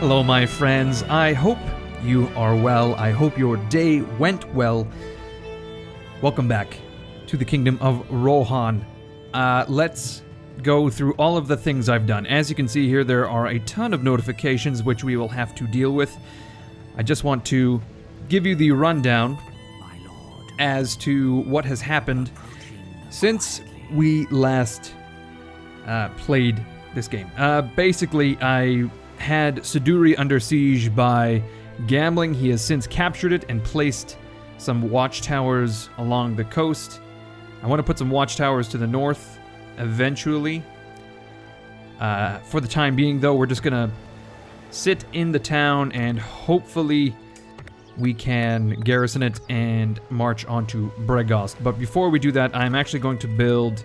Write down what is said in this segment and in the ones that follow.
Hello, my friends. I hope you are well. I hope your day went well. Welcome back to the Kingdom of Rohan. Let's go through all of the things I've done. As you can see here, there are a ton of notifications which we will have to deal with. I just want to give you the rundown as to what has happened since we last played this game. Basically, I had Siduri under siege by gambling. He has since captured it and placed some watchtowers along the coast. I want to put some watchtowers to the north eventually. For the time being, though, we're just going to sit in the town and hopefully we can garrison it and march on to Bregost. But before we do that, I'm actually going to build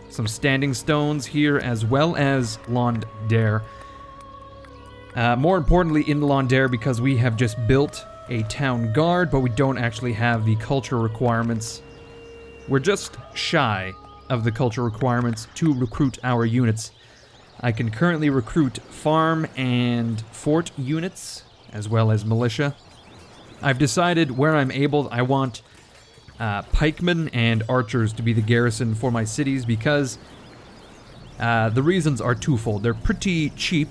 some standing stones here as well as Londair. More importantly in Londair, because we have just built a town guard, but we don't actually have the culture requirements. We're just shy of the culture requirements to recruit our units. I can currently recruit farm and fort units, as well as militia. I've decided where I'm able, I want pikemen and archers to be the garrison for my cities, because the reasons are twofold. They're pretty cheap.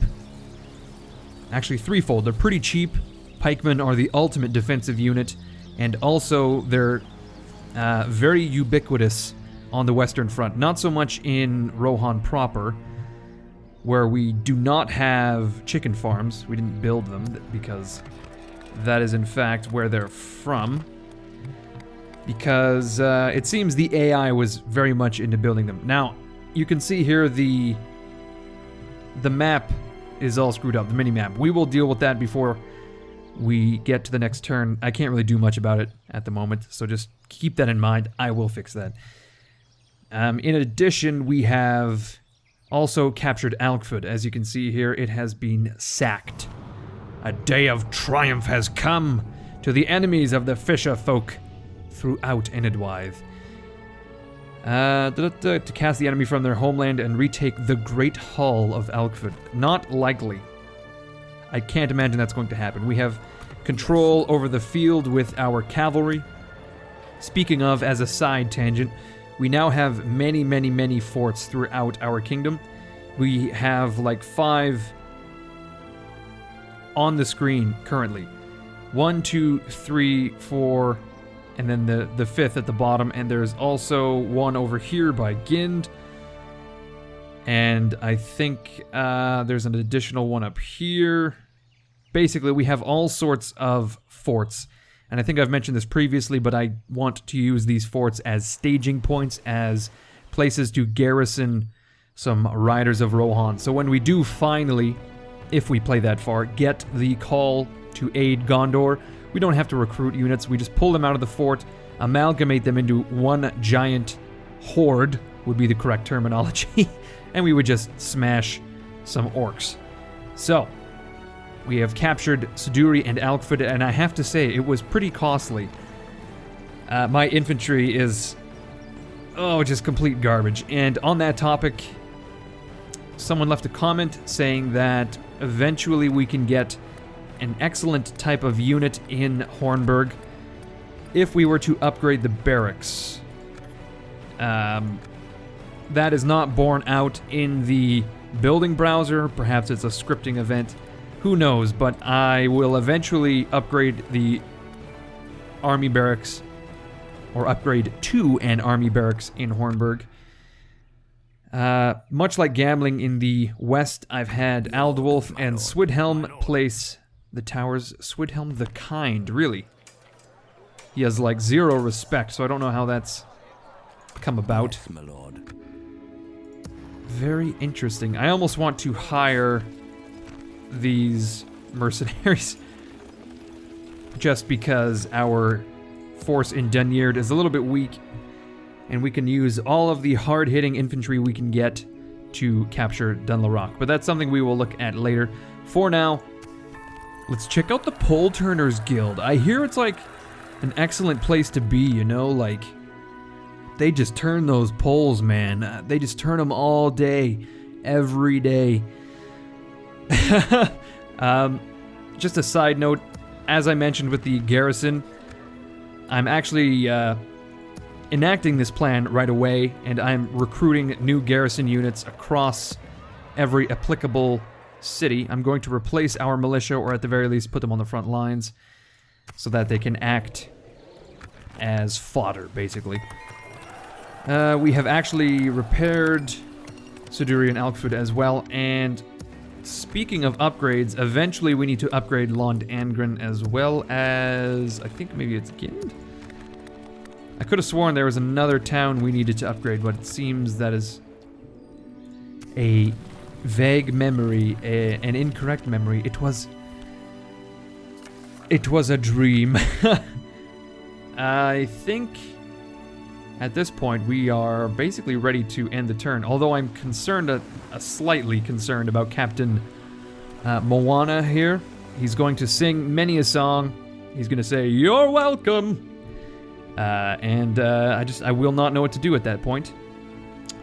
Actually, threefold. They're pretty cheap. Pikemen are the ultimate defensive unit, and also they're very ubiquitous on the Western Front. Not so much in Rohan proper, where we do not have chicken farms. We didn't build them because that is in fact where they're from. Because it seems the AI was very much into building them. Now, you can see here the map is all screwed up, the mini-map. We will deal with that before we get to the next turn. I can't really do much about it at the moment, so just keep that in mind. I will fix that. In addition, we have also captured Alkford. As you can see here, it has been sacked. A day of triumph has come to the enemies of the fisher folk throughout Enidwythe. To cast the enemy from their homeland and retake the Great Hall of Alkford. Not likely. I can't imagine that's going to happen. We have control over the field with our cavalry. Speaking of, as a side tangent, we now have many, many, many forts throughout our kingdom. We have like 5 on the screen currently. 1, 2, 3, 4... and then the 5th at the bottom, and there's also one over here by Gind. And I think there's an additional one up here. Basically, we have all sorts of forts. And I think I've mentioned this previously, but I want to use these forts as staging points, as places to garrison some riders of Rohan. So when we do finally, if we play that far, get the call to aid Gondor, we don't have to recruit units. We just pull them out of the fort, amalgamate them into one giant horde, would be the correct terminology, and we would just smash some orcs. So, we have captured Siduri and Alkford, and I have to say, it was pretty costly. My infantry is, just complete garbage. And on that topic, someone left a comment saying that eventually we can get an excellent type of unit in Hornburg if we were to upgrade the barracks. That is not borne out in the building browser. Perhaps it's a scripting event. Who knows? But I will eventually upgrade the army barracks, or upgrade to an army barracks in Hornburg. Much like gambling in the west, I've had Aldwulf and Swidhelm place the towers. Swidhelm the Kind, really. He has like 0 respect, so I don't know how that's come about. Yes, my lord. Very interesting. I almost want to hire these mercenaries just because our force in Dunyard is a little bit weak, and we can use all of the hard-hitting infantry we can get to capture Dunlarock. But that's something we will look at later. For now, let's check out the Pole Turners Guild. I hear it's like an excellent place to be, you know, like they just turn those poles, man. They just turn them all day, every day. Just a side note, as I mentioned with the Garrison, I'm actually enacting this plan right away, and I'm recruiting new Garrison units across every applicable city. I'm going to replace our militia, or at the very least put them on the front lines, so that they can act as fodder, basically. We have actually repaired Suduri and Alkford as well, and speaking of upgrades, eventually we need to upgrade Lond Angren as well as, I think maybe it's Gind? I could have sworn there was another town we needed to upgrade, but it seems that is a vague memory, an incorrect memory. It was a dream. I think at this point we are basically ready to end the turn, although I'm concerned, slightly concerned about Captain Moana here. He's going to sing many a song. He's going to say, "You're welcome," I will not know what to do at that point.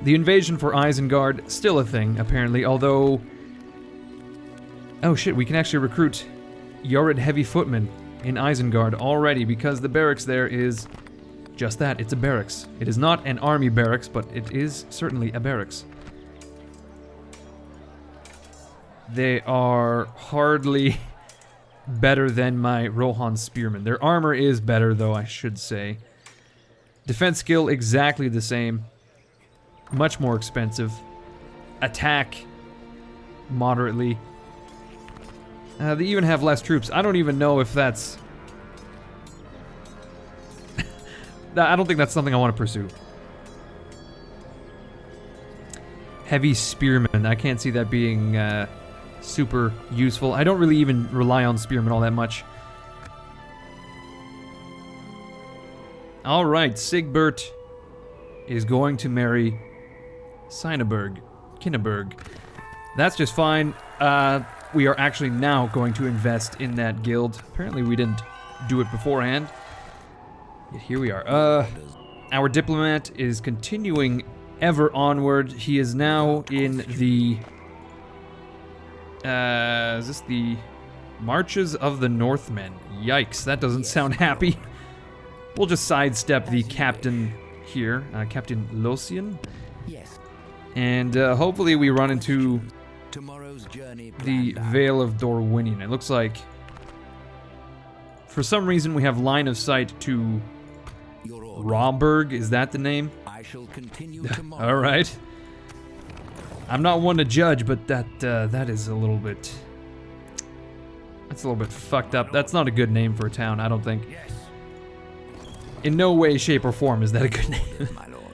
The invasion for Isengard, still a thing, apparently, although... Oh shit, we can actually recruit Yored Heavy Footmen in Isengard already, because the barracks there is just that, it's a barracks. It is not an army barracks, but it is certainly a barracks. They are hardly better than my Rohan Spearmen. Their armor is better, though, I should say. Defense skill, exactly the same. Much more expensive. Attack, moderately. They even have less troops. I don't even know if that's... I don't think that's something I want to pursue. Heavy Spearmen. I can't see that being super useful. I don't really even rely on Spearmen all that much. Alright, Sigbert is going to marry Kinneberg. That's just fine. We are actually now going to invest in that guild. Apparently we didn't do it beforehand. Yet here we are. Our diplomat is continuing ever onward. He is now in the... is this the Marches of the Northmen? Yikes, that doesn't sound happy. We'll just sidestep the captain here, Captain Losian. Yes. And hopefully we run into Tomorrow's journey the Vale of Dorwinion. It looks like, for some reason, we have line of sight to Romberg. Is that the name? I shall continue tomorrow. All right. I'm not one to judge, but that is a little bit... That's a little bit fucked up. That's not a good name for a town, I don't think. Yes. In no way, shape, or form is that a good name. My lord.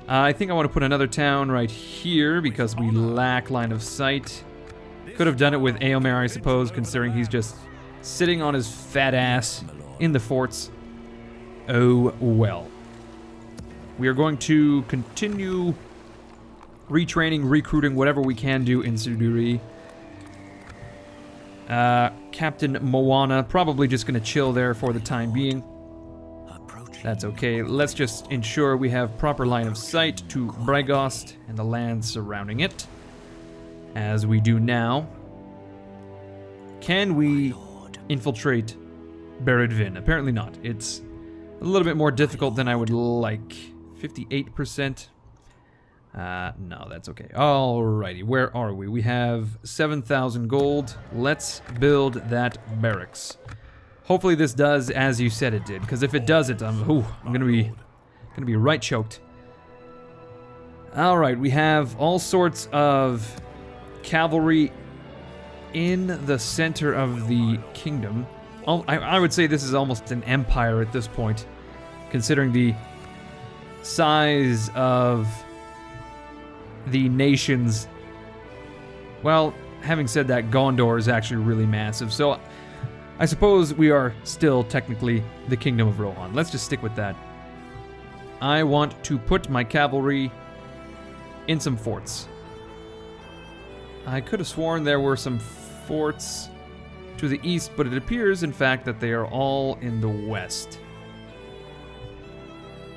I think I want to put another town right here because we lack line of sight. Could have done it with Eomer, I suppose, considering he's just sitting on his fat ass in the forts. Oh well. We are going to continue retraining, recruiting, whatever we can do in Suduri. Captain Moana, probably just going to chill there for the time being. That's okay. Let's just ensure we have proper line of sight to Bregost and the land surrounding it, as we do now. Can we infiltrate Beredvin? Apparently not. It's a little bit more difficult than I would like. 58%. No, that's okay. Alrighty, where are we? We have 7,000 gold. Let's build that barracks. Hopefully this does as you said it did, because if it doesn't, I'm gonna be right choked. All right, we have all sorts of cavalry in the center of the kingdom. I would say this is almost an empire at this point, considering the size of the nations. Well, having said that, Gondor is actually really massive, so I suppose we are still technically the Kingdom of Rohan. Let's just stick with that. I want to put my cavalry in some forts. I could have sworn there were some forts to the east, but it appears, in fact, that they are all in the west.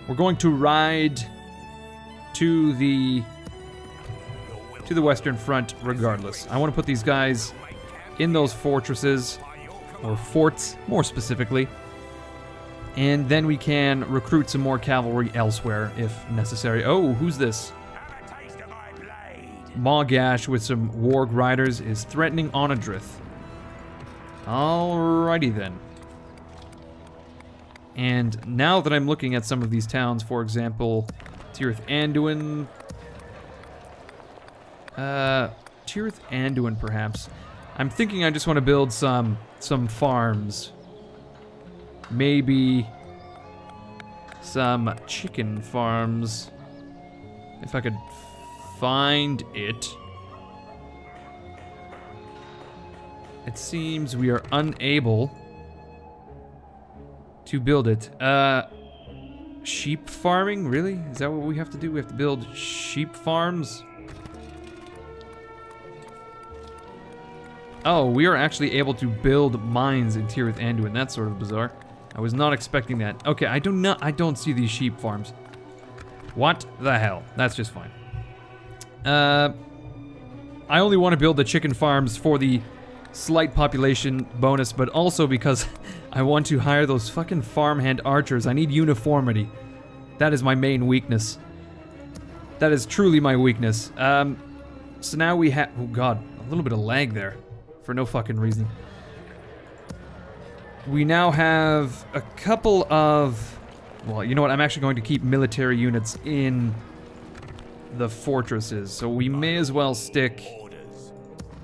We're going to ride to the Western Front regardless. I want to put these guys in those fortresses, or forts, more specifically. And then we can recruit some more cavalry elsewhere if necessary. Oh, who's this? Mogash with some warg riders is threatening Onadrith. Alrighty then. And now that I'm looking at some of these towns, for example, Tirith Anduin. Tirith Anduin, perhaps. I'm thinking I just want to build some farms. Maybe some chicken farms. If I could find it. It seems we are unable to build it. Sheep farming? Really? Is that what we have to do? We have to build sheep farms? Oh, we are actually able to build mines in Tirith Anduin. That's sort of bizarre. I was not expecting that. Okay, I don't see these sheep farms. What the hell? That's just fine. I only want to build the chicken farms for the slight population bonus, but also because I want to hire those fucking farmhand archers. I need uniformity. That is my main weakness. That is truly my weakness. So now we have... Oh god, a little bit of lag there. For no fucking reason. We now have a couple of... Well, you know what? I'm actually going to keep military units in the fortresses. So we may as well stick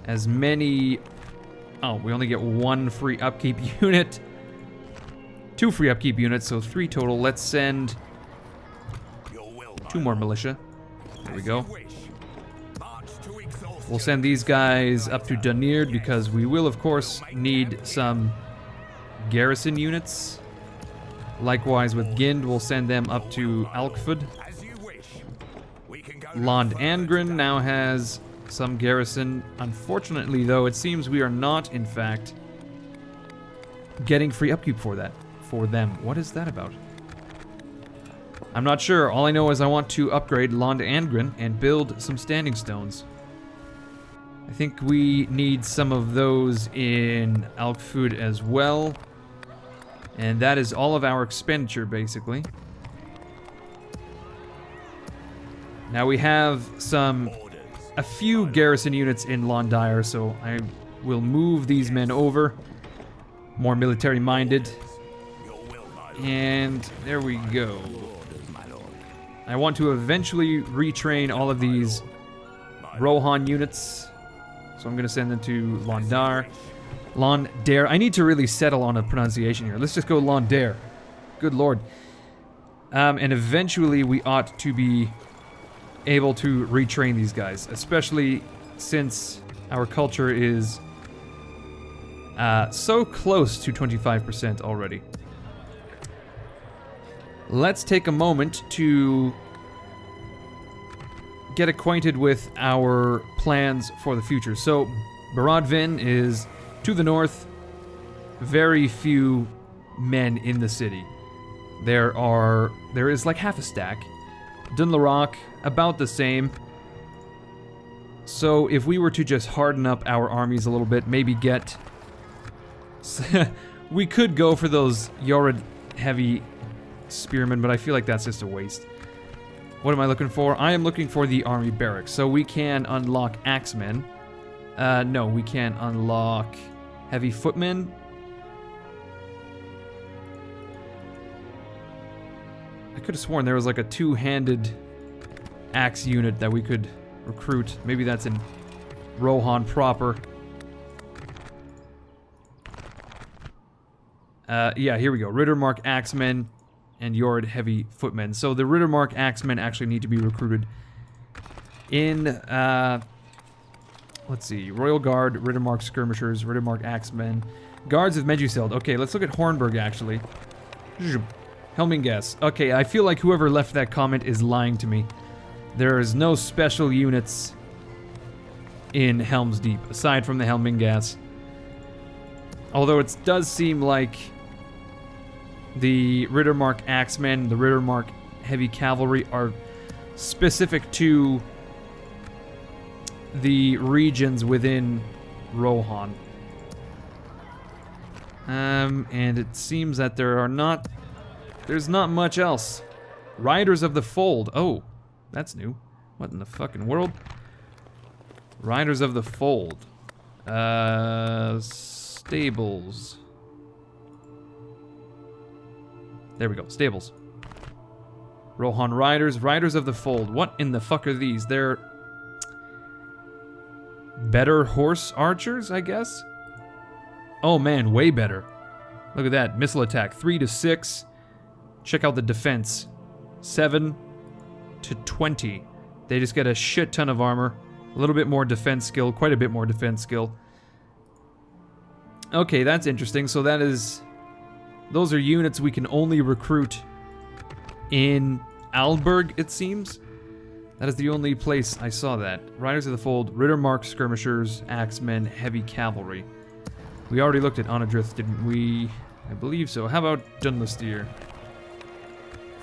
as many... Oh, we only get 1 free upkeep unit. 2 free upkeep units, so 3 total. Let's send 2 more militia. There we go. We'll send these guys up to Dunird because we will, of course, need some garrison units. Likewise with Gind, we'll send them up to Alkford. Lond Angren now has some garrison. Unfortunately, though, it seems we are not, in fact, getting free upkeep for that. For them. What is that about? I'm not sure. All I know is I want to upgrade Lond Angren and build some standing stones. I think we need some of those in Alkford as well. And that is all of our expenditure, basically. Now we have a few garrison units in Londyre, so I will move these men over. More military-minded. And there we go. I want to eventually retrain all of these Rohan units. So I'm going to send them to Londar. Londare. I need to really settle on a pronunciation here. Let's just go Londare. Good lord. And eventually we ought to be able to retrain these guys. Especially since our culture is so close to 25% already. Let's take a moment to get acquainted with our plans for the future. So, Baradvin is to the north. Very few men in the city. There is like half a stack. Dunlarock, about the same. So, if we were to just harden up our armies a little bit, maybe get... we could go for those Yored heavy spearmen, but I feel like that's just a waste. What am I looking for? I am looking for the army barracks. So we can unlock axemen. No, we can't unlock heavy footmen. I could have sworn there was like a two-handed axe unit that we could recruit. Maybe that's in Rohan proper. Yeah, here we go. Rittermark axemen and Yord heavy footmen. So the Rittermark axemen actually need to be recruited in, let's see, Royal Guard, Rittermark skirmishers, Rittermark axemen, guards of Meduseld. Okay, let's look at Hornburg actually. Helminggas. Okay, I feel like whoever left that comment is lying to me. There is no special units in Helm's Deep aside from the Helminggas. Although it does seem like the Rittermark axemen, the Rittermark heavy cavalry are specific to the regions within Rohan. And it seems that there's not much else. Riders of the Fold. Oh, that's new. What in the fucking world? Riders of the Fold. Stables. There we go, stables. Rohan Riders, Riders of the Fold. What in the fuck are these? They're better horse archers, I guess? Oh man, way better. Look at that, missile attack, 3 to 6. Check out the defense, 7 to 20. They just get a shit ton of armor, a little bit more defense skill, quite a bit more defense skill. Okay, that's interesting. So those are units we can only recruit in Alberg, it seems. That is the only place I saw that. Riders of the Fold, Rittermark skirmishers, axemen, heavy cavalry. We already looked at Onadrith, didn't we? I believe so. How about Dunlistier?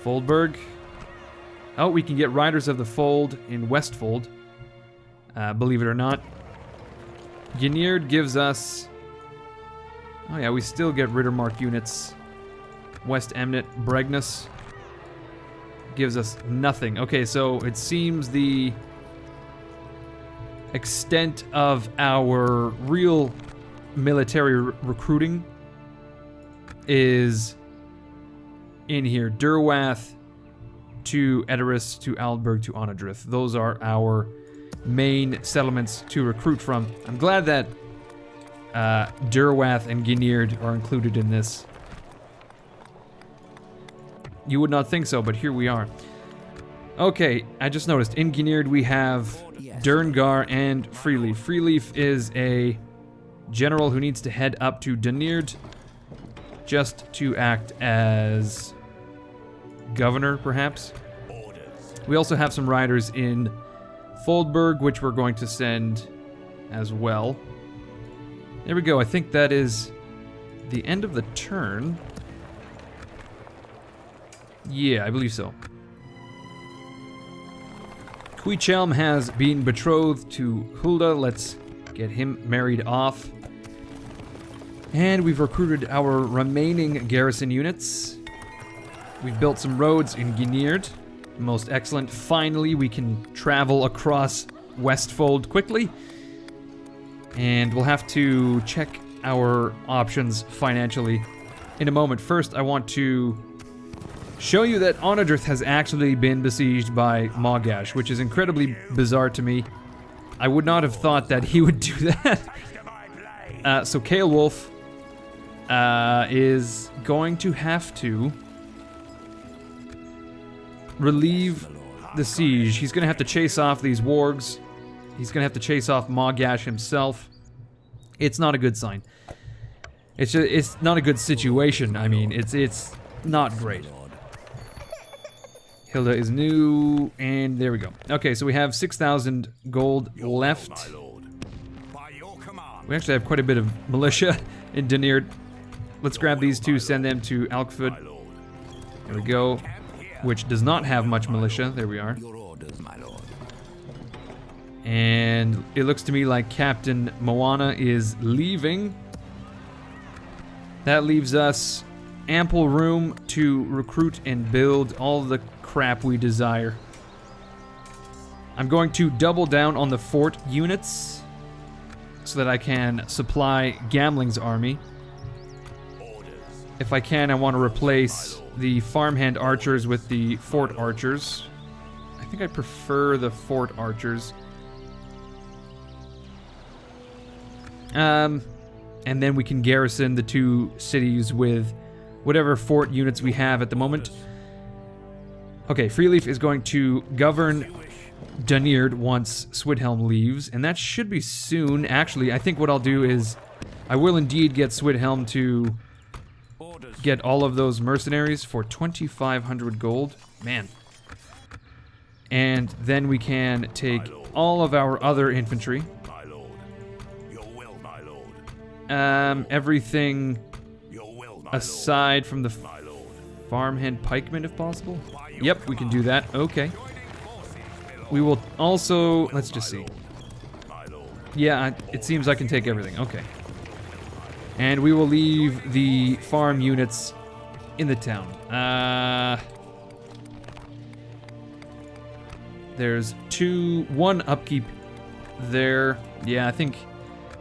Foldberg. Oh, we can get Riders of the Fold in Westfold. Believe it or not. Gnerd gives us... Oh yeah, we still get Rittermark units. West Emnet, Bregnus gives us nothing. Okay, so it seems the extent of our real military recruiting is in here. Durwath to Edoras to Alberg to Onadrith. Those are our main settlements to recruit from. I'm glad that Durwath and Gnerd are included in this. You would not think so, but here we are. Okay, I just noticed in Gnerd we have Derngar and Freeleaf. Freeleaf is a general who needs to head up to Dunerd just to act as governor, perhaps. We also have some riders in Foldberg, which we're going to send as well. There we go. I think that is the end of the turn. Yeah, I believe so. Quichelm has been betrothed to Hulda. Let's get him married off. And we've recruited our remaining garrison units. We've built some roads in Gnerd. Most excellent. Finally, we can travel across Westfold quickly. And we'll have to check our options financially in a moment. First, I want to show you that Onadrith has actually been besieged by Mogash, which is incredibly bizarre to me. I would not have thought that he would do that. So Kaelwulf is going to have to relieve the siege. He's going to have to chase off these wargs. He's going to have to chase off Mogash himself. It's not a good sign. It's not a good situation. I mean, it's not great. Hilda is new, and there we go. Okay, so we have 6,000 gold left. We actually have quite a bit of militia in Dunerd. Let's grab these two, send them to Alkford. There we go. Which does not have much militia. There we are. And it looks to me like Captain Moana is leaving. That leaves us ample room to recruit and build all the crap we desire. I'm going to double down on the fort units so that I can supply Gamling's army. If I can, I want to replace the farmhand archers with the fort archers. I think I prefer the fort archers. And then we can garrison the two cities with whatever fort units we have at the moment. Okay, Freeleaf is going to govern Dunerd once Swidhelm leaves, and that should be soon. Actually, I think what I'll do is I will indeed get Swidhelm to get all of those mercenaries for 2,500 gold. Man. And then we can take all of our other infantry. Everything aside from the farmhand pikemen, if possible. Yep, we can do that. Okay. We will also... Let's just see. Yeah, it seems I can take everything. Okay. And we will leave the farm units in the town. There's one upkeep there. Yeah, I think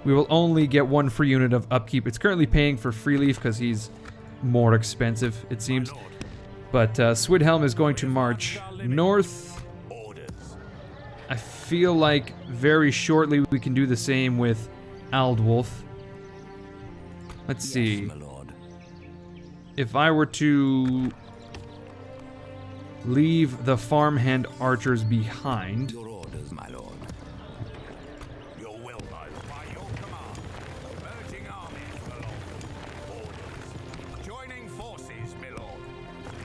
we will only get one free unit of upkeep. It's currently paying for Free Leaf because he's more expensive, it seems. But Swidhelm is going to march north. I feel like very shortly we can do the same with Aldwulf. Let's see. If I were to leave the farmhand archers behind. Your orders, my lord. Your will, my lord. By your command. Merging armies, my lord. Orders. Joining forces, my lord.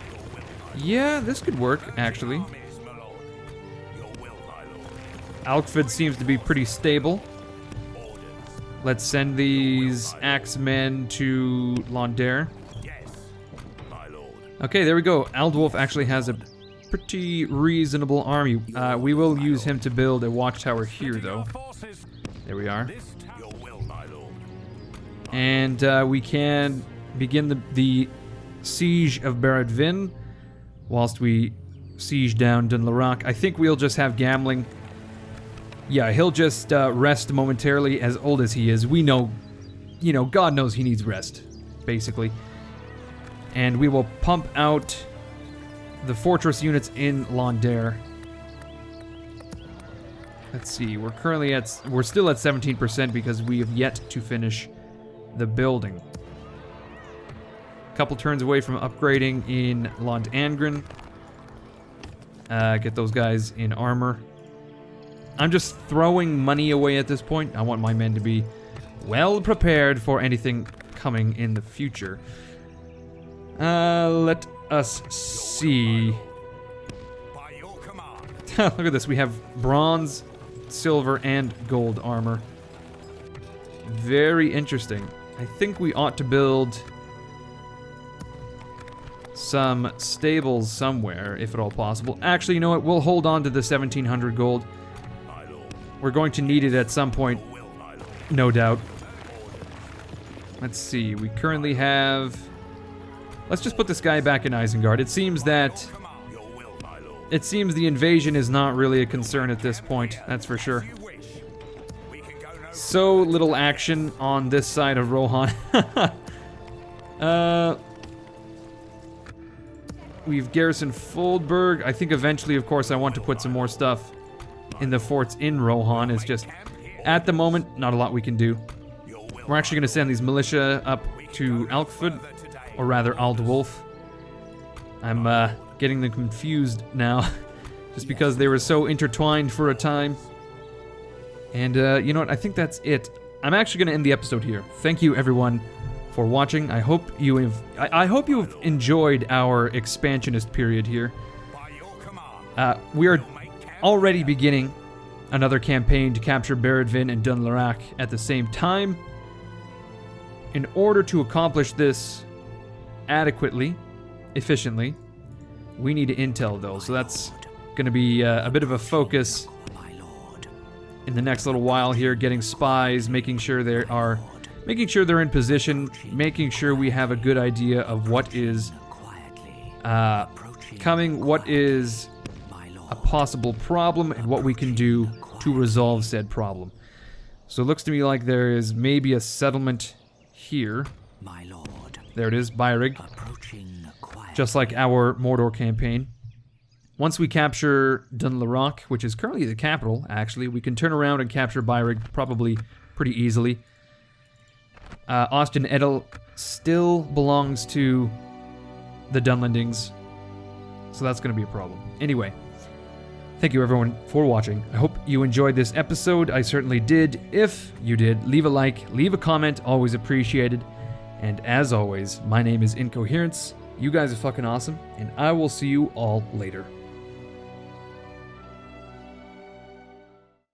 Your will, my lord. Yeah, this could work, actually. Armies, my lord. Your will, my lord. Alkford seems to be pretty stable. Orders. Let's send these axemen to Londair. Yes, my lord. Okay, there we go. Aldwulf actually has a pretty reasonable army. We will use him to build a watchtower here, though. Forces. There we are. Your will, my lord. And we can begin the siege of Barad Vin whilst we siege down Dunlarak. I think we'll just have Gamling. Yeah, he'll just rest momentarily. As old as he is, we know, you know, God knows he needs rest, basically. And we will pump out the fortress units in Londair. Let's see, we're still at 17% because we have yet to finish the building. Couple turns away from upgrading in Lond Angren. Get those guys in armor. I'm just throwing money away at this point. I want my men to be well prepared for anything coming in the future. Let us see. By your command. Look at this. We have bronze, silver, and gold armor. Very interesting. I think we ought to build some stables somewhere, if at all possible. Actually, you know what? We'll hold on to the 1700 gold. We're going to need it at some point, no doubt. Let's see. We currently have... Let's just put this guy back in Isengard. It seems that... It seems the invasion is not really a concern at this point, that's for sure. So little action on this side of Rohan. We've garrisoned Foldberg. I think eventually, of course, I want to put some more stuff in the forts in Rohan. It's just, at the moment, not a lot we can do. We're actually going to send these militia up to Alkford, or rather Aldwulf. I'm getting them confused now, just because they were so intertwined for a time. And you know what, I think that's it. I'm actually going to end the episode here. Thank you everyone for watching. I hope you've enjoyed our expansionist period here. We are already beginning another campaign to capture Barad-Vin and Dunlarak at the same time. In order to accomplish this adequately, efficiently, we need intel though, so that's going to be a bit of a focus in the next little while here, getting spies, making sure they're in position, making sure we have a good idea of what is coming, what is a possible problem, and what we can do to resolve said problem. So it looks to me like there is maybe a settlement here. My lord. There it is, Bairig. Just like our Mordor campaign. Once we capture Dunlarak, which is currently the capital, actually, we can turn around and capture Bairig probably pretty easily. Austin Edel still belongs to the Dunlendings, so that's going to be a problem. Anyway, thank you everyone for watching. I hope you enjoyed this episode. I certainly did. If you did, leave a like, leave a comment, always appreciated. And as always, my name is Incoherence. You guys are fucking awesome, and I will see you all later.